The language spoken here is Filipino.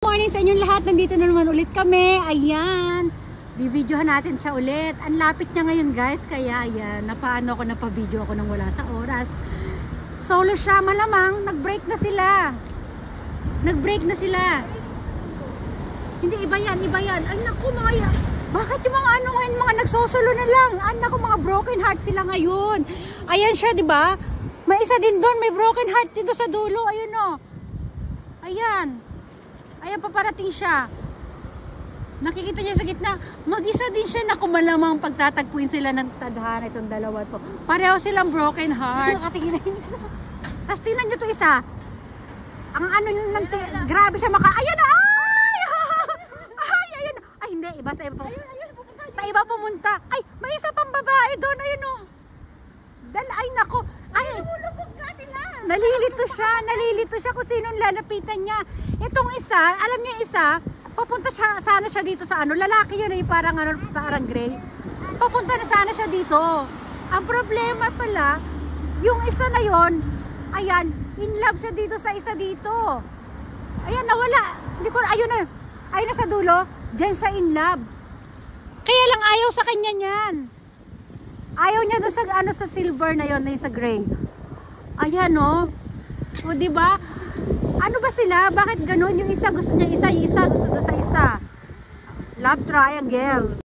Morning sa inyong lahat, nandito na naman ulit kami. Ayan, bibidyohan natin siya ulit. Ang lapit niya ngayon guys, kaya ayan, napaano ako, napabidyo ako nang wala sa oras. Solo siya, malamang nag-break na sila. Nag-break na sila. Hindi, iba yan. Ay naku mga yan. Bakit yung mga ano ngayon, mga nagsosolo na lang? Ay naku, mga broken heart sila ngayon. Ayan siya, di ba? May isa din doon, may broken heart dito sa dulo. Ayun o. Ayan. Ayan, paparating siya. Nakikita niya sa gitna. Mag-isa din siya. Naku, malamang pagtatagpuin sila ng tadhana itong dalawa to. Pareho silang broken heart. Nakatingin na yung isa. Tapos tingnan nyo to isa. Ang ano yung grabe siya ayan na! Ay, ayun. Ay, hindi. Iba sa iba. Sa iba pumunta. Ay, may isa pang babae doon. Ayun o. Ay, naku. Ay, nalilito siya kung sinong lalapitan niya. Itong isa, alam niyo yung isa, papunta siya, sana siya dito sa ano, lalaki yun eh, parang gray. Papunta na sana siya dito. Ang problema pala, yung isa na yon, ayan, in love siya dito sa isa dito. Ayan, nawala. Hindi ko, ayun na sa dulo, dyan sa in love. Kaya lang ayaw sa kanya niyan. Ayaw niya doon sa ano, sa silver na yon, na yung sa gray. Ayan o, diba? Ano ba sila? Bakit ganun? Yung isa gusto niya isa, yung isa gusto doon sa isa. Love triangle.